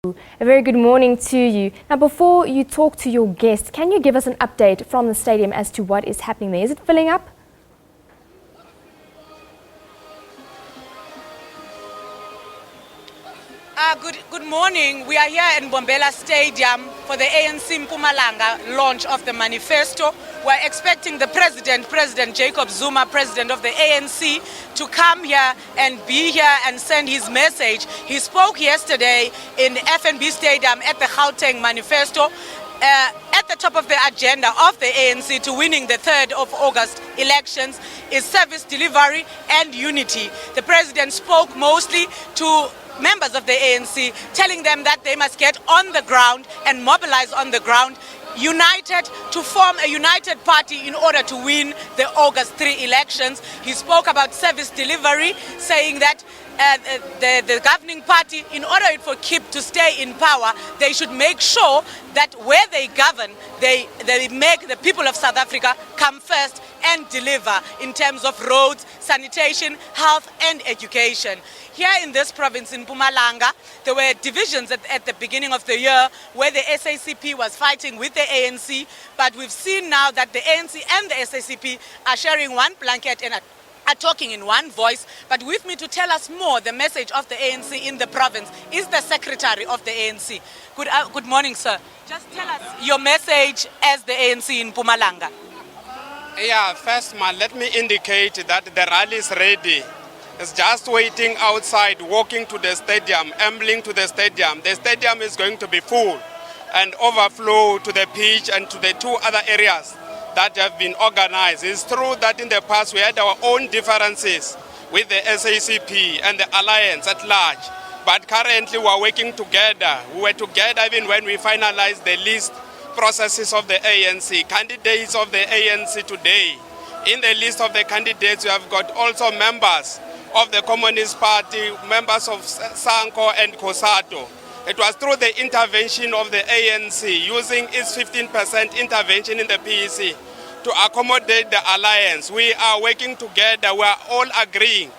A very good morning to you. Now, before you talk to your guests, can you give us an update from the stadium as to what is happening there? Is it filling up? Good morning. We are here in Mbombela Stadium for the ANC Mpumalanga launch of the manifesto. We're expecting the President Jacob Zuma, President of the ANC, to come here and be here and send his message. He spoke yesterday in FNB Stadium at the Gauteng manifesto. At the top of the agenda of the ANC to winning the 3rd of August elections is service delivery and unity. The President spoke mostly to members of the ANC, telling them that they must get on the ground and mobilize on the ground, united to form a united party in order to win the August 3 elections. He spoke about service delivery, saying that the governing party, in order for KIP to stay in power, they should make sure that where they govern, they make the people of South Africa come first and deliver in terms of roads, sanitation, health and education. Here in this province, in Mpumalanga, there were divisions at the beginning of the year where the SACP was fighting with the ANC, but we've seen now that the ANC and the SACP are sharing one blanket and are talking in one voice. But with me to tell us more, the message of the ANC in the province is the Secretary of the ANC. Good morning, sir. Just tell us your message as the ANC in Mpumalanga. Yeah, first, let me indicate that the rally is ready. It's just waiting outside, walking to the stadium, ambling to the stadium. The stadium is going to be full and overflow to the pitch and to the two other areas that have been organized. It's true that in the past we had our own differences with the SACP and the alliance at large, but currently we are working together. We were together even when we finalized the list processes of the ANC, candidates of the ANC today. In the list of the candidates, we have got also members of the Communist Party, members of Sanko and Kosato. It was through the intervention of the ANC, using its 15% intervention in the PEC to accommodate the alliance. We are working together. We are all agreeing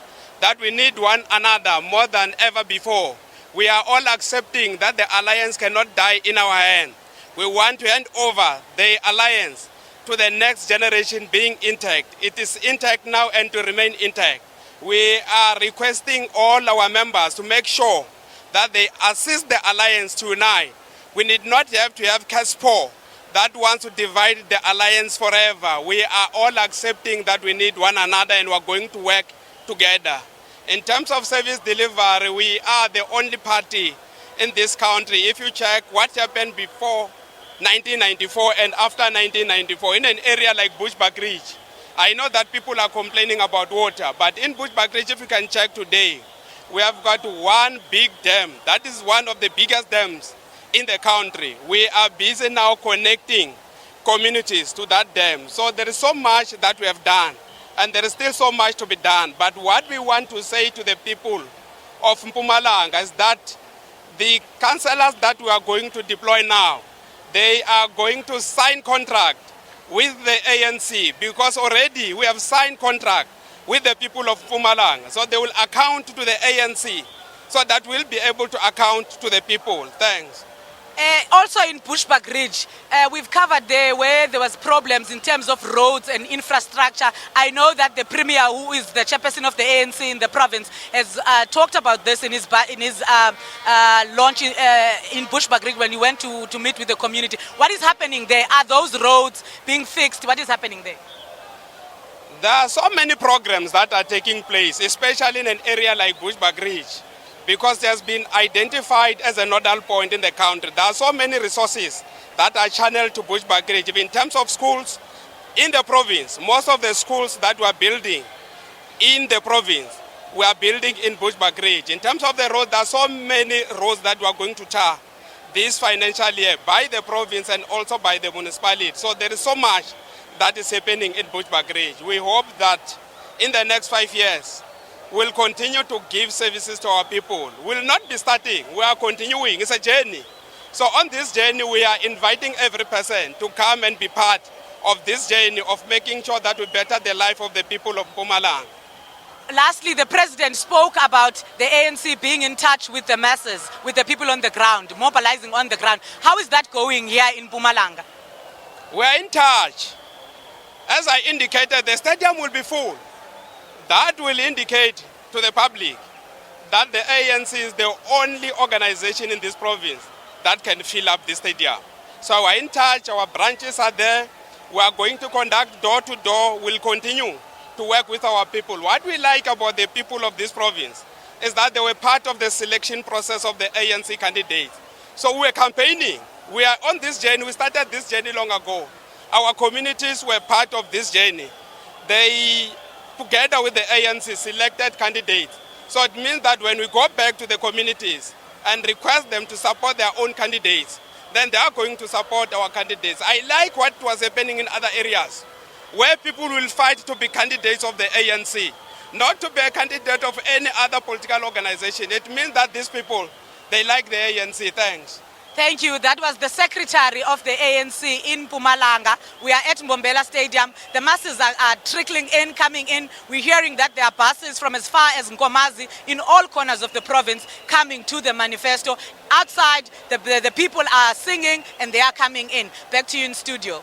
that we need one another more than ever before. We are all accepting that the alliance cannot die in our hand. We want to hand over the alliance to the next generation being intact. It is intact now and to remain intact. We are requesting all our members to make sure that they assist the alliance to unite. We need not have to have Caspo that wants to divide the alliance forever. We are all accepting that we need one another and we are going to work together. In terms of service delivery, we are the only party in this country. If you check what happened before 1994 and after 1994 in an area like Bushbuckridge, I know that people are complaining about water, but in Bushbuckridge, if you can check today, we have got one big dam. That is one of the biggest dams in the country. We are busy now connecting communities to that dam. So there is so much that we have done, and there is still so much to be done. But what we want to say to the people of Mpumalanga is that the councillors that we are going to deploy now, they are going to sign contract with the ANC, because already we have signed contract with the people of Mpumalanga. So they will account to the ANC, so that we'll be able to account to the people. Thanks. Also in Bushbuckridge, we've covered there where there was problems in terms of roads and infrastructure. I know that the Premier, who is the chairperson of the ANC in the province, has talked about this in his launch in Bushbuckridge when he went to meet with the community. What is happening there? Are those roads being fixed? What is happening there? There are so many programs that are taking place, especially in an area like Bushbuckridge, because it has been identified as a nodal point in the country. There are so many resources that are channeled to Bushbuckridge. In terms of schools in the province, most of the schools that we are building in the province, we are building in Bushbuckridge. In terms of the roads, there are so many roads that we are going to tar this financial year by the province and also by the municipality. So there is so much that is happening in Bushbuckridge. We hope that in the next 5 years, we'll continue to give services to our people. We'll not be starting, we are continuing. It's a journey. So on this journey, we are inviting every person to come and be part of this journey of making sure that we better the life of the people of Mpumalanga. Lastly, the president spoke about the ANC being in touch with the masses, with the people on the ground, mobilizing on the ground. How is that going here in Mpumalanga? We're in touch. As I indicated, the stadium will be full. That will indicate to the public that the ANC is the only organization in this province that can fill up the stadium. So we're in touch, our branches are there. We are going to conduct door-to-door. We'll continue to work with our people. What we like about the people of this province is that they were part of the selection process of the ANC candidates. So we're campaigning. We are on this journey. We started this journey long ago. Our communities were part of this journey. They, together with the ANC, selected candidates. So it means that when we go back to the communities and request them to support their own candidates, then they are going to support our candidates. I like what was happening in other areas, where people will fight to be candidates of the ANC, not to be a candidate of any other political organization. It means that these people, they like the ANC. Thanks. Thank you. That was the secretary of the ANC in Mpumalanga. We are at Mbombela Stadium. The masses are trickling in, coming in. We're hearing that there are buses from as far as Nkomazi in all corners of the province coming to the manifesto. Outside, the people are singing and they are coming in. Back to you in studio.